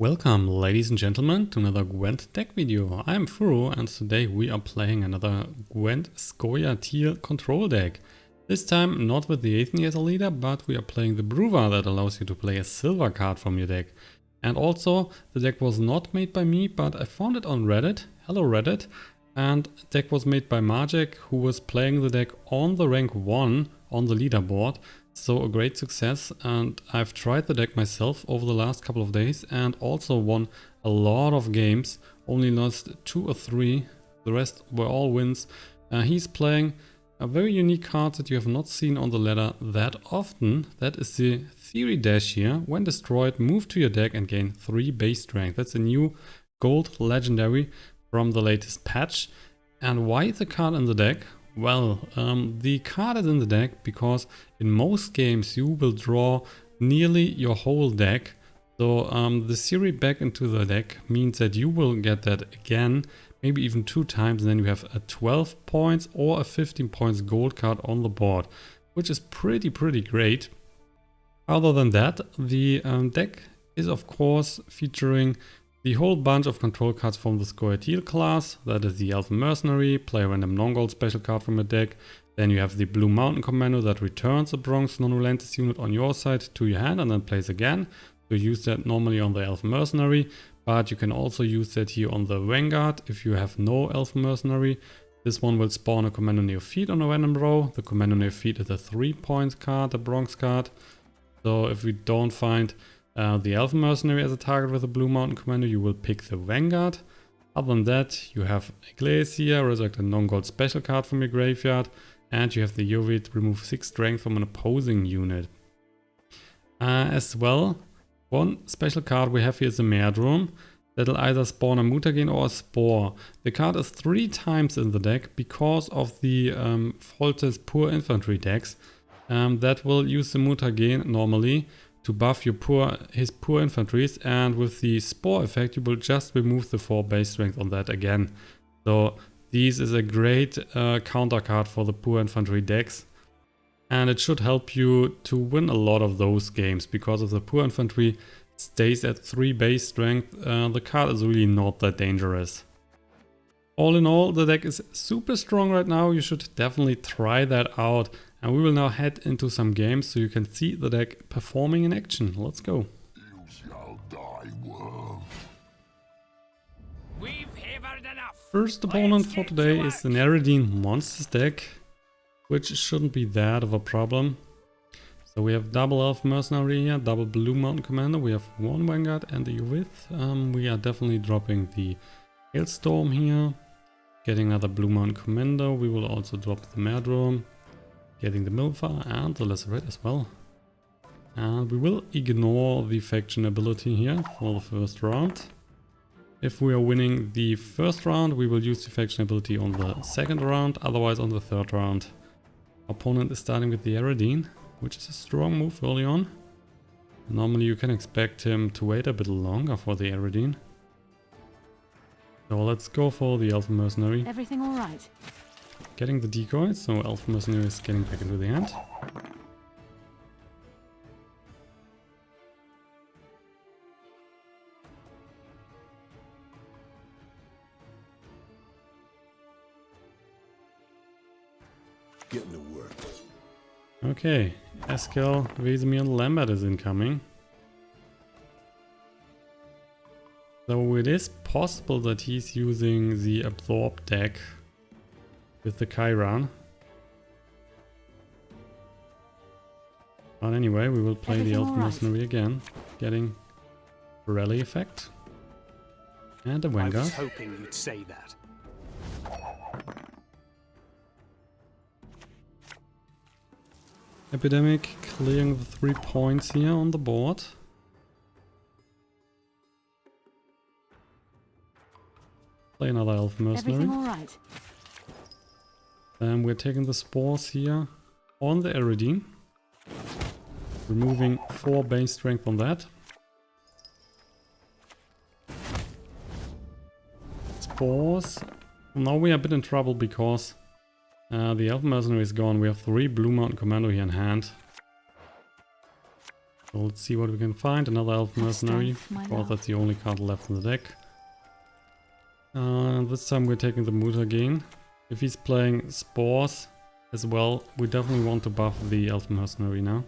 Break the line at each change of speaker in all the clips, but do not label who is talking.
Welcome, ladies and gentlemen, to another Gwent deck video. I'm Furo and today we are playing another Gwent SCOIA'TAEL control deck. This time not with the Yaevinn as a leader, but we are playing the Brouver that allows you to play a silver card from your deck. And also, the deck was not made by me, but I found it on Reddit. Hello Reddit. And the deck was made by Majek, who was playing the deck on the rank 1 on the leaderboard. So a great success, and I've tried the deck myself over the last couple of days and also won a lot of games, only lost 2 or 3, the rest were all wins. He's playing a very unique card that you have not seen on the ladder that often. That is the Theory Dash here. When destroyed, move to your deck and gain 3 base strength. That's a new gold legendary from the latest patch. And why is the card in the deck? Well, the card is in the deck because in most games you will draw nearly your whole deck. So the Theory back into the deck means that you will get that again, maybe even 2 times, and then you have a 12 points or a 15 points gold card on the board, which is pretty great. Other than that, the deck is of course featuring the whole bunch of control cards from the SCOIA'TAEL class. That is the Elven Mercenary, play a random non-gold special card from a deck. Then you have the Blue Mountain Commando that returns a Bronze non-relentless unit on your side to your hand and then plays again. You use that normally on the Elven Mercenary, but you can also use that here on the Vanguard if you have no Elven Mercenary. This one will spawn a Commando Neophyte on a random row. The Commando Neophyte is a 3-point card, a Bronze card. So if we don't find the Elven Mercenary as a target with a Blue Mountain Commando, you will pick the Vanguard. Other than that, you have a Glacier, resurrect a non-gold special card from your graveyard, and you have the Yaevinn, remove 6 strength from an opposing unit. As well, one special card we have here is the Mardroome. That'll either spawn a mutagen or a spore. The card is 3 times in the deck because of the Foltest Poor Infantry decks. That will use the mutagen normally to buff your his poor infantries, and with the spore effect you will just remove the 4 base strength on that again. So this is a great counter card for the poor infantry decks, and it should help you to win a lot of those games because if the poor infantry stays at 3 base strength, the card is really not that dangerous. All in all, the deck is super strong right now. You should definitely try that out. And we will now head into some games so you can see the deck performing in action. Let's go.
You shall die, worm.
We've heard enough.
First opponent for today is the Yaevinn Monsters deck, which shouldn't be that of a problem. So we have double Elf Mercenary here, double Blue Mountain Commander. We have 1 Vanguard and the Yaevinn. We are definitely dropping the Hailstorm here, getting another Blue Mountain Commando. We will also drop the Mardroome, getting the Milfa and the Lacerate as well. And we will ignore the faction ability here for the first round. If we are winning the first round, we will use the faction ability on the second round, otherwise on the third round. Opponent is starting with the Yaevinn, which is a strong move early on. Normally you can expect him to wait a bit longer for the Yaevinn. So let's go for the Elven Mercenary.
Everything all right?
Getting the Decoy, so Elven Mercenary is getting back into the hand.
Getting to work.
Okay, Eskel, Vesemir and Lambert is incoming. So it is possible that he's using the Absorb deck with the Ciaran. But anyway, we will play the Elven Mercenary again, getting a rally effect. And a Vanguard.
I was hoping you'd say that.
Epidemic clearing the 3 points here on the board. Play another Elven Mercenary.
Everything all right?
We're taking the spores here on the Yaevinn, removing 4 base strength on that. Spores. Now we are a bit in trouble because the Elven Mercenary is gone. We have 3 Blue Mountain Commando here in hand. So let's see what we can find. Another Elven Mercenary. Of course, that's the only card left in the deck. This time we're taking the Mutagene. If he's playing Spores as well, we definitely want to buff the Elven Mercenary now.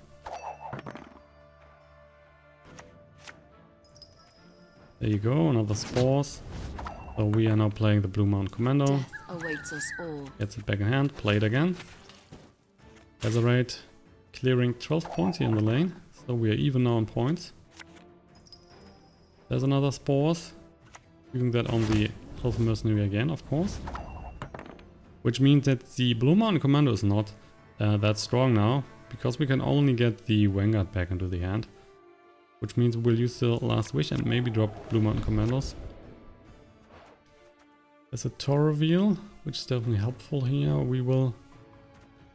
There you go, another Spores. So we are now playing the Blue Mountain Commando.
Death awaits us all.
Gets it back in hand, play it again. Lacerate clearing 12 points here in the lane. So we are even now on points. There's another Spores. Using that on the Elven Mercenary again, of course. Which means that the Blue Mountain Commando is not that strong now. Because we can only get the Vanguard back into the hand. Which means we'll use the Last Wish and maybe drop Blue Mountain Commandos. There's a Toruviel, which is definitely helpful here. We will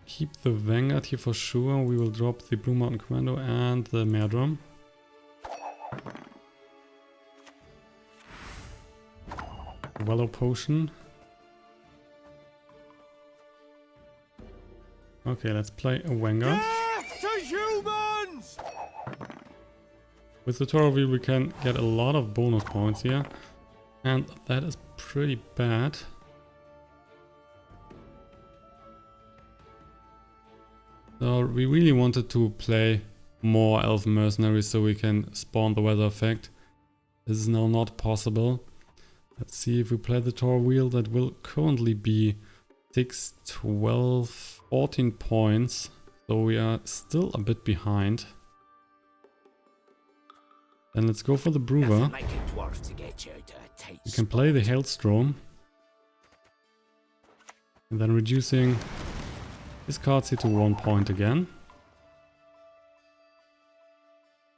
keep the Vanguard here for sure. We will drop the Blue Mountain Commando and the Mardroome. Wellow Potion. Okay, let's play a Vanguard.
Death to humans!
With the Toruviel we can get a lot of bonus points here. And that is pretty bad. So we really wanted to play more Elven Mercenaries so we can spawn the weather effect. This is now not possible. Let's see if we play the Toruviel. That will currently be 6, 12, 14 points. So we are still a bit behind. Then let's go for the Breuver. We can play the Hailstorm. And then reducing his cards here to 1 point again.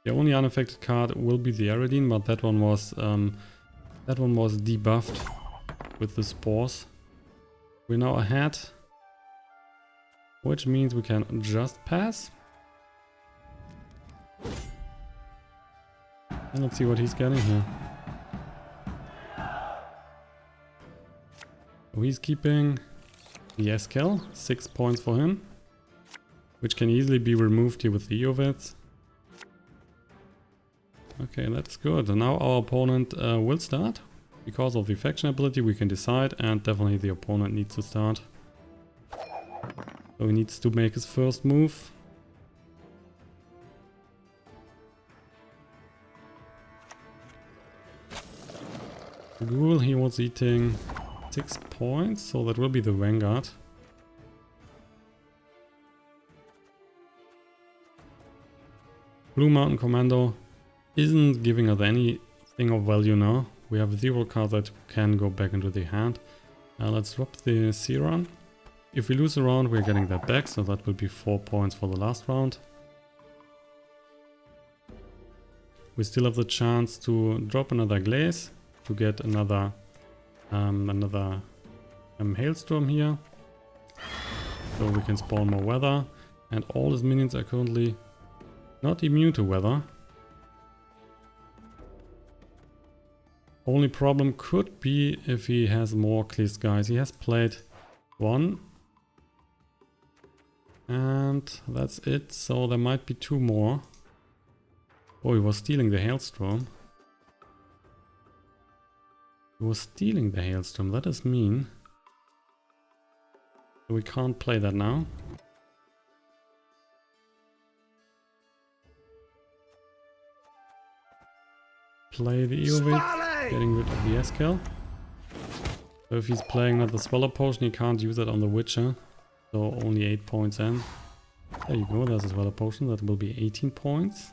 The only unaffected card will be the Yaevinn, but that one was debuffed with the Spores. We're now ahead, which means we can just pass. And let's see what he's getting here. So he's keeping the SCOIA'TAEL, 6 points for him, which can easily be removed here with the Yaevinn. Okay, that's good. And now our opponent will start. Because of the faction ability we can decide, and definitely the opponent needs to start. So he needs to make his first move. The Ghoul, he was eating 6 points, so that will be the Vanguard. Blue Mountain Commando isn't giving us anything of value now. We have 0 cards that can go back into the hand. Let's drop the Ciaran. If we lose a round, we're getting that back, so that will be 4 points for the last round. We still have the chance to drop another Glaze to get another Hailstorm here. So we can spawn more weather, and all his minions are currently not immune to weather. Only problem could be if he has more clear skies. He has played 1. And that's it. So there might be 2 more. Oh, he was stealing the Hailstorm. He was stealing the Hailstorm. That is mean. We can't play that now. Play the Yaevinn, getting rid of the SCOIA'TAEL. So if he's playing another Swallow Potion, he can't use it on the Witcher. So only 8 points in. There you go, there's a Swallow Potion, that will be 18 points.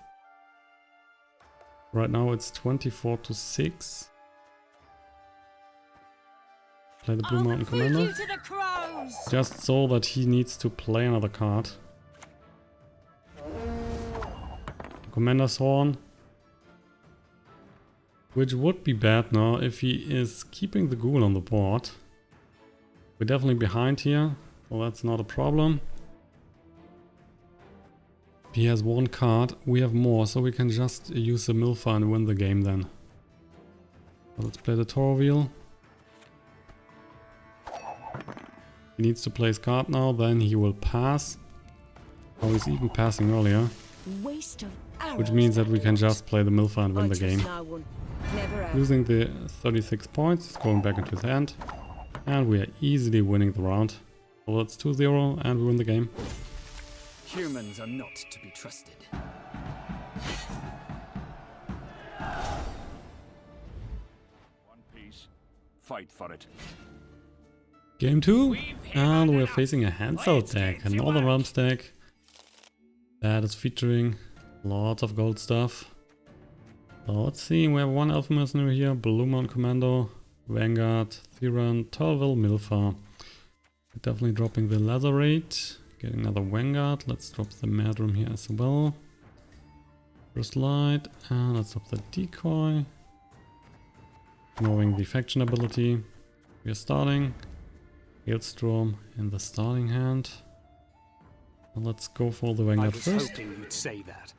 Right now it's 24 to 6. Play the Blue Mountain Commando. Just so that he needs to play another card. Commander's Horn. Which would be bad now if he is keeping the Ghoul on the board. We're definitely behind here, so that's not a problem. If he has 1 card, we have more, so we can just use the Milfa and win the game then. So let's play the Toruviel. He needs to play his card now, then he will pass. Oh, he's even passing earlier.
Waste of arrows.
which means that we can just play the Milfa and win the game.
No one. Never have.
Losing the 36 points, it's going back into his hand, and we are easily winning the round. So it's 2-0 and we win the game.
Humans are not to be trusted.
One piece. Fight for it.
Game 2, and we're facing a Hansel deck, a Northern Realms deck that is featuring lots of gold stuff. So let's see, we have one Elven Mercenary here, Blue Commando, Vanguard, Ciaran, Toruviel, Milfa. We're definitely dropping the Lacerate, getting another Vanguard. Let's drop the Mardroome here as well. First light, and let's drop the Decoy. Knowing the faction ability, we are starting. Hailstorm in the starting hand. And let's go for the Vanguard first.
hoping you'd say that.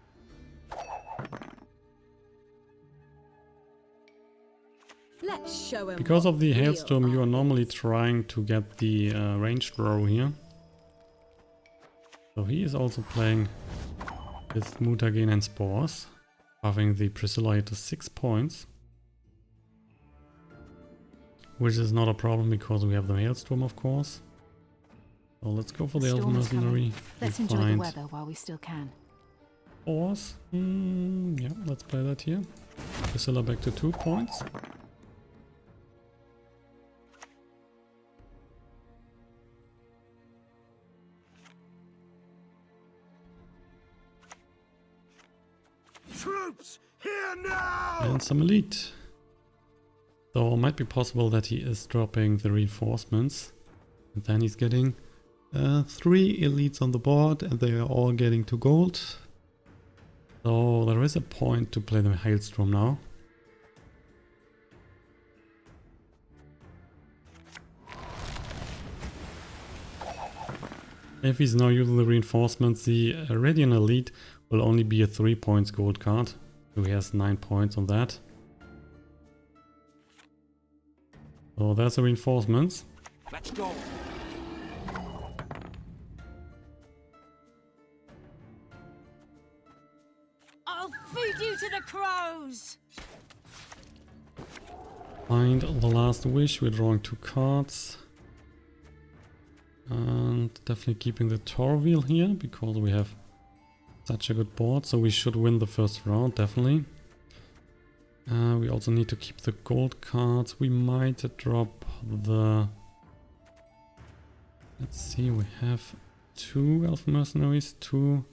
Let's show him.
Because of the
what real
Hailstorm, you are
art
normally
is.
trying to get the ranged row here. So he is also playing with Mutagen and Spores, buffing the Priscilla here to 6 points. Which is not a problem because we have the Hailstorm, of course. So let's go for the Elven Mercenary.
Let's
We
enjoy the
find
weather while we still can.
Spores. Yeah, let's play that here. Priscilla back to 2 points.
Troops, here now!
And some elite. So it might be possible that he is dropping the reinforcements. And then he's getting 3 elites on the board and they are all getting to gold. So there is a point to play the Hailstorm now. If he's now using the reinforcements, the Radiant Elite will only be a 3 points gold card. So he has 9 points on that. So there's the reinforcements.
Let's go.
I'll feed you to the crows.
Find the last wish. We're drawing 2 cards. And definitely keeping the Toruviel here because we have such a good board. So we should win the first round, definitely. We also need to keep the gold cards. We might drop the... Let's see, we have 2 Elven Mercenaries, 2...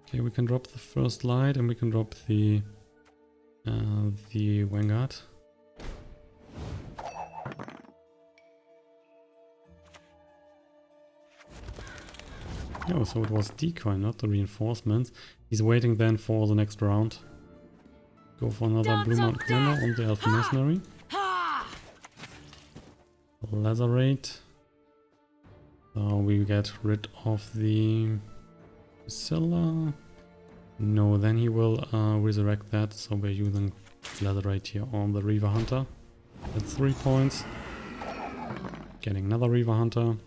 Okay, we can drop the first light and we can drop the Vanguard. Oh, so it was Decoy, not the reinforcements. He's waiting then for the next round. Go for another Blue Mount Commando on the Elven Mercenary. Lacerate. So we get rid of the Priscilla. No, then he will resurrect that. So we're using Lacerate here on the Reaver Hunter. That's 3 points. Getting another Reaver Hunter.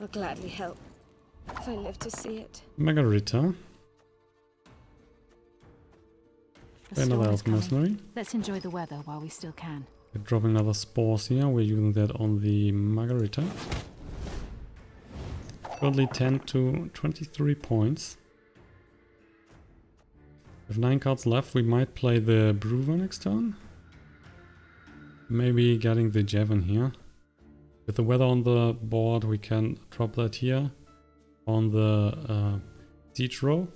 I'll gladly help if I live to see it.
Margarita.
The
Another
storm is
Elven
coming.
Mercenary.
Let's enjoy the weather while we still can.
We're dropping another Spores here. We're using that on the Margarita. Currently 10 to 23 points. We have 9 cards left. We might play the Breuver next turn. Maybe getting the Yaevinn here. With the weather on the board, we can drop that here on the siege row.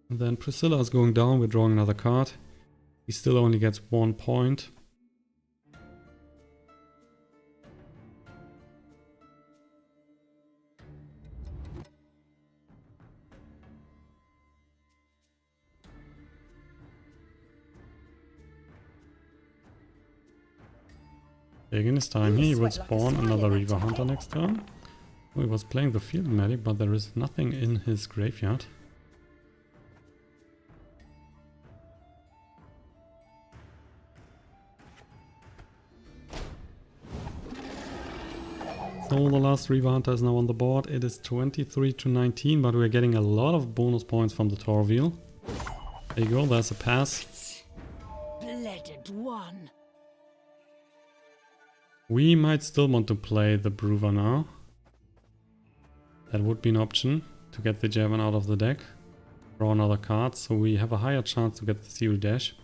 And then Priscilla is going down. We're drawing another card. He still only gets 1 point. Taking his time here, he will spawn another Reaver Hunter next turn. Oh, he was playing the field medic, but there is nothing in his graveyard. So the last Reaver Hunter is now on the board. It is 23 to 19, but we're getting a lot of bonus points from the Toruviel. There you go, there's a pass.
Blooded one.
We might still want to play the Brouver now. That would be an option to get the Yaevinn out of the deck. Draw another card, so we have a higher chance to get the Zero Dash.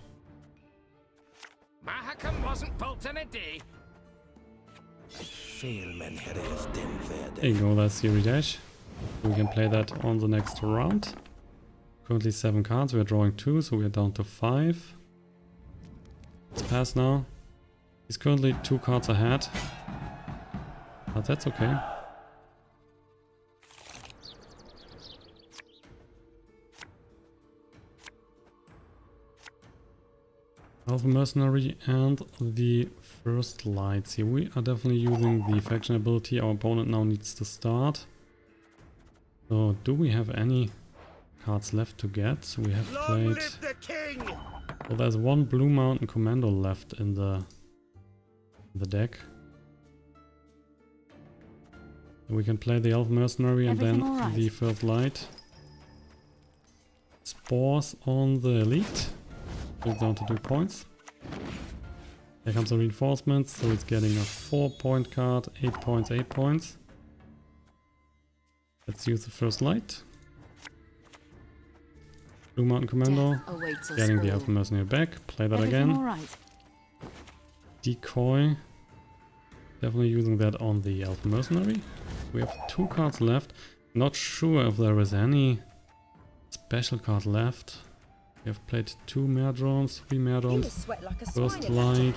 Mahakam wasn't built in a day.
There you go, that's Zero Dash. We can play that on the next round. Currently 7 cards, we're drawing 2, so we're down to 5. Let's pass now. He's currently 2 cards ahead. But that's okay. Elven Mercenary and the first lights here. We are definitely using the faction ability. Our opponent now needs to start. So do we have any cards left to get? So we have played... Well, there's 1 Blue Mountain Commando left in the deck. We can play the Elven Mercenary and then the first light. Spores on the elite. Goes down to 2 points. Here comes the reinforcements, so it's getting a 4-point card, 8 points, 8 points. Let's use the first light. Blue Mountain Commando, getting the Elven Mercenary back, play that again. Decoy, definitely using that on the Elven Mercenary. We have 2 cards left, not sure if there is any special card left. We have played 2 Mardromes, 3 Mardromes, first light.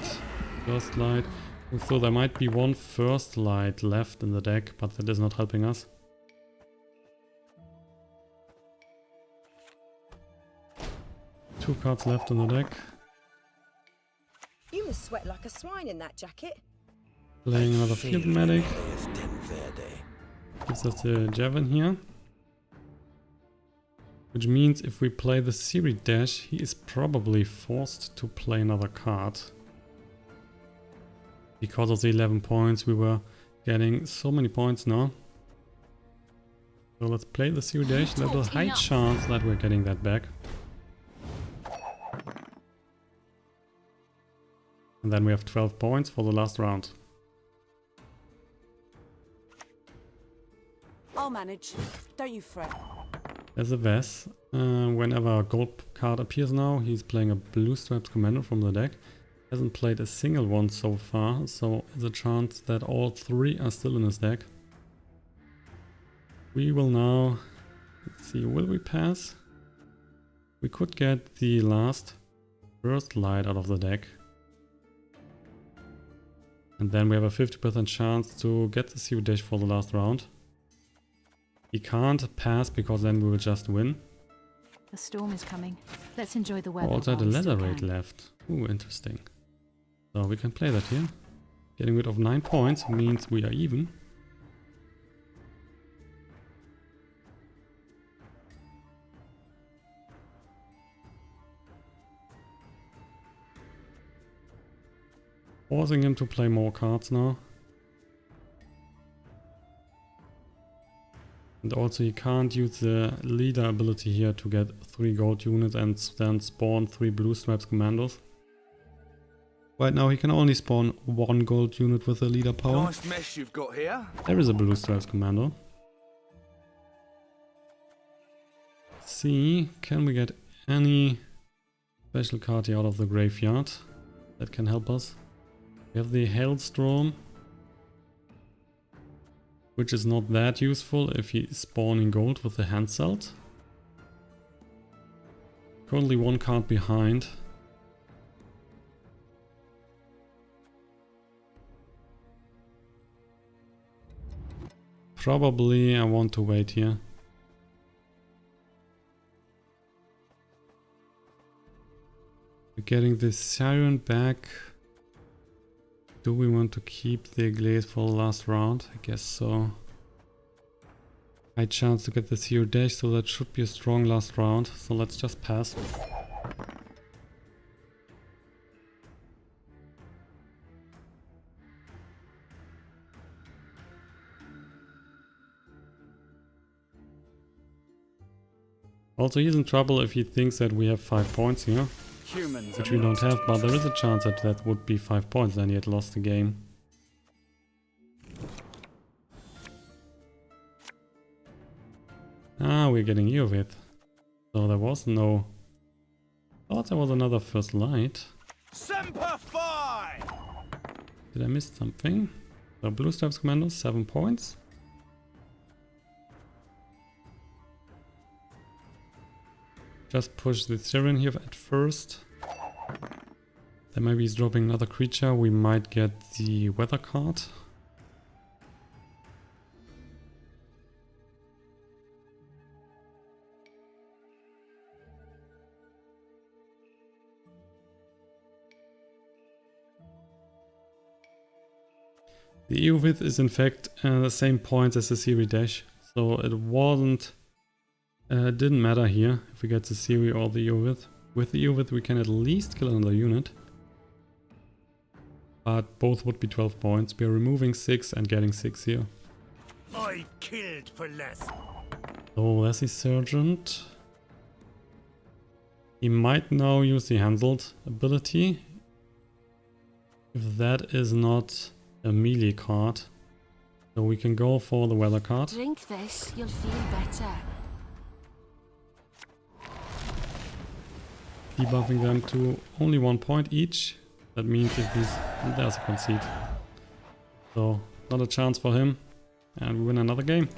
So there might be 1 first light left in the deck, but that is not helping us. Two cards left in the deck.
You must sweat like a swine in that jacket.
Playing another field medic. Gives us the Yaevinn here. Which means if we play the Zero Dash, he is probably forced to play another card. Because of the 11 points, we were getting so many points now. So let's play the Zero Dash. There's a high chance that we're getting that back. And then we have 12 points for the last round.
I'll manage. Don't you fret.
There's a Vess. Whenever a gold card appears now, he's playing a Blue Stripes Commando from the deck. Hasn't played a single one so far, so there's a chance that all 3 are still in his deck. We will now... Let's see, will we pass? We could get the last first light out of the deck. And then we have a 50% chance to get the Zero Dash for the last round. He can't pass because then we will just win.
The storm is coming. Let's enjoy the weather.
Also the Lacerate left. Ooh, interesting. So we can play that here. Getting rid of 9 points means we are even. Forcing him to play more cards now. And also he can't use the leader ability here to get 3 gold units and then spawn 3 Blue Stripes Commandos. Right now he can only spawn 1 gold unit with the leader power.
Nice mess you've got here.
There is a Blue Stripes Commando. Let's see, can we get any special card here out of the graveyard that can help us? We have the Hailstorm, which is not that useful if he is spawning gold with the Hanseld. Currently 1 card behind. Probably I want to wait here. We're getting the Ciaran back. Do we want to keep the Glaze for the last round? I guess so. High chance to get the Zero Dash, so that should be a strong last round. So let's just pass. Also, he's in trouble if he thinks that we have 5 points here,
Humans
which
are
we
not
don't have,
to
but
be
there is a chance that that would be 5 points, then he had lost the game. Ah, we're getting Yaevinn. So there was no... Thought there was another first light.
Semper Fi!
Did I miss something? So blue stripes commando, 7 points. Just push the Ciaran here at first. Then maybe he's dropping another creature. We might get the weather card. The Yaevinn is in fact the same points as the Series dash, so it wasn't, didn't matter here if we get the Series or the Yaevinn. With the Yaevinn we can at least kill another unit, but both would be 12 points. We are removing 6 and getting 6 here.
I killed for less.
So there's the Sergeant. He might now use the handled ability, if that is not a melee card. So we can go for the weather card.
Drink this, you'll feel better.
Debuffing them to only 1 point each. That means if he's... and there's a concede. So not a chance for him. And we win another game.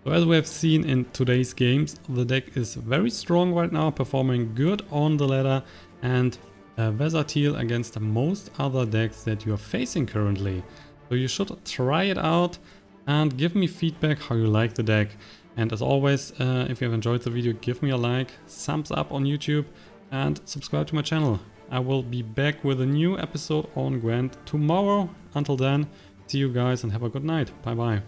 So as we have seen in today's games, the deck is very strong right now, performing good on the ladder and versatile against most other decks that you are facing currently. So you should try it out and give me feedback how you like the deck. And as always, if you have enjoyed the video, give me a like, thumbs up on YouTube and subscribe to my channel. I will be back with a new episode on Gwent tomorrow. Until then, see you guys and have a good night. Bye bye.